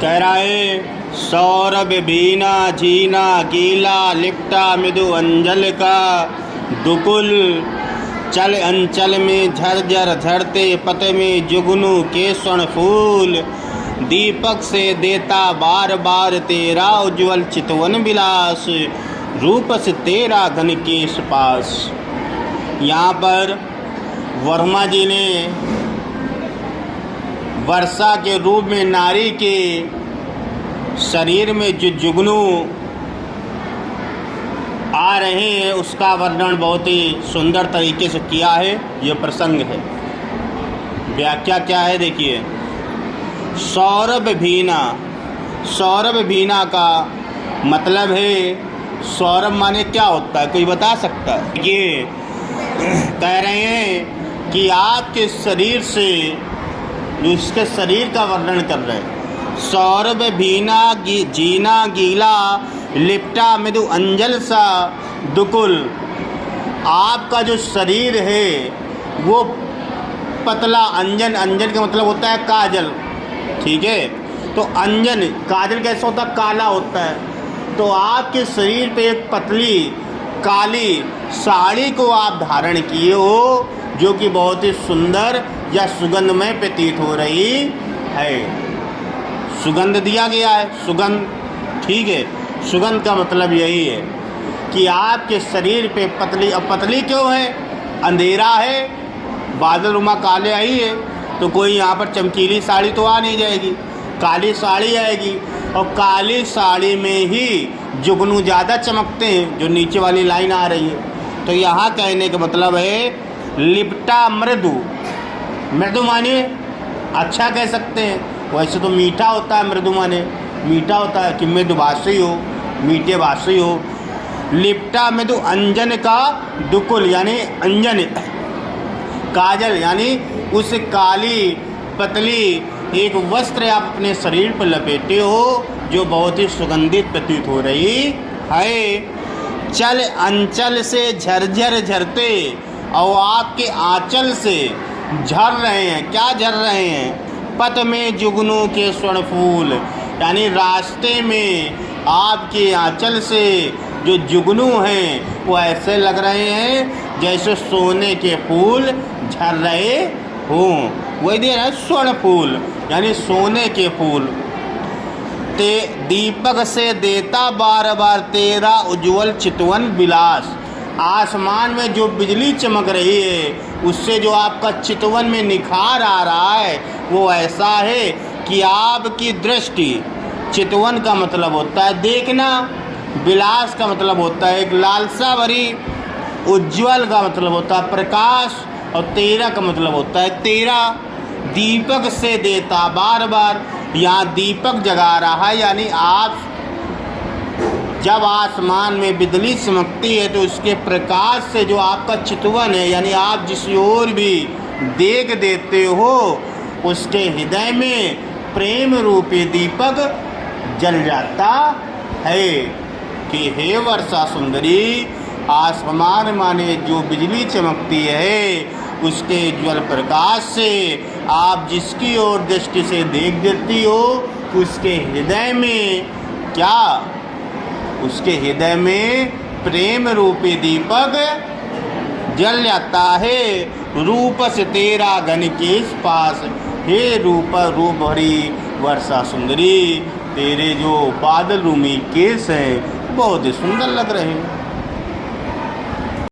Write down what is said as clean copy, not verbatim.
कह रहा है सौरभ बीना जीना गीला लिपटा मृदु अंजल का दुकुल चल अंचल में झरझर झरते पत में जुगनू के स्वर्ण फूल दीपक से देता बार बार तेरा उज्ज्वल चितवन विलास रूप से तेरा घन केश पास। यहाँ पर वर्मा जी ने वर्षा के रूप में नारी के शरीर में जो जुगनू आ रहे हैं उसका वर्णन बहुत ही सुंदर तरीके से किया है। ये प्रसंग है। व्याख्या क्या है देखिए। सौरभ भीना, सौरभ भीना का मतलब है सौरभ माने क्या होता है, कोई बता सकता है? ये कह रहे हैं कि आपके शरीर से, जो इसके शरीर का वर्णन कर रहे हैं, सौरभ भीना जीना गीला लिपटा मृदु अंजल सा दुकुल। आपका जो शरीर है वो पतला अंजन, अंजन का मतलब होता है काजल, ठीक है। तो अंजन काजल कैसा होता है? काला होता है। तो आपके शरीर पे एक पतली काली साड़ी को आप धारण किए हो जो कि बहुत ही सुंदर या सुगंधमय प्रतीत हो रही है। सुगंध दिया गया है, सुगंध, ठीक है। सुगंध का मतलब यही है कि आपके शरीर पे पतली, अब पतली क्यों है? अंधेरा है, बादल रुमा काले आई है, तो कोई यहाँ पर चमकीली साड़ी तो आ नहीं जाएगी, काली साड़ी आएगी। और काली साड़ी में ही जुगनू ज़्यादा चमकते हैं, जो नीचे वाली लाइन आ रही है। तो यहाँ कहने का मतलब है लिपटा मृदु, मृदु माने अच्छा कह सकते हैं, वैसे तो मीठा होता है, मृदु माने मीठा होता है कि मृदु भाषी हो, मीठे भाषी हो। लिपटा मृदु अंजन का दुकुल यानी अंजन, काजल यानी उस काली पतली एक वस्त्र आप अपने शरीर पर लपेटे हो जो बहुत ही सुगंधित प्रतीत हो रही है। चल अंचल से झरझर झरते, और आपके आंचल से झर रहे हैं। क्या झर रहे हैं? पथ में जुगनू के स्वर्ण फूल, यानी रास्ते में आपके आंचल से जो जुगनू हैं वो ऐसे लग रहे हैं जैसे सोने के फूल झर रहे हों। वही दे रहा है स्वर्ण फूल यानी सोने के फूल। ते दीपक से देता बार बार तेरा उज्ज्वल चितवन विलास। आसमान में जो बिजली चमक रही है उससे जो आपका चितवन में निखार आ रहा है वो ऐसा है कि आपकी दृष्टि, चितवन का मतलब होता है देखना, विलास का मतलब होता है एक लालसा भरी, उज्ज्वल का मतलब होता है प्रकाश, और तेरा का मतलब होता है तेरा। दीपक से देता बार बार, यहाँ दीपक जगा रहा है, यानी आप जब आसमान में बिजली चमकती है तो उसके प्रकाश से जो आपका चितवन है, यानी आप जिस ओर भी देख देते हो उसके हृदय में प्रेम रूपी दीपक जल जाता है कि हे वर्षा सुंदरी, आसमान माने जो बिजली चमकती है उसके ज्वल प्रकाश से आप जिसकी ओर दृष्टि से देख देती हो उसके हृदय में क्या, उसके हृदय में प्रेम रूपी दीपक जल जाता है। रूप से तेरा घन केश पास, हे रूप भरी वर्षा सुंदरी, तेरे जो बादल रूमी केश हैं बहुत ही सुंदर लग रहे हैं।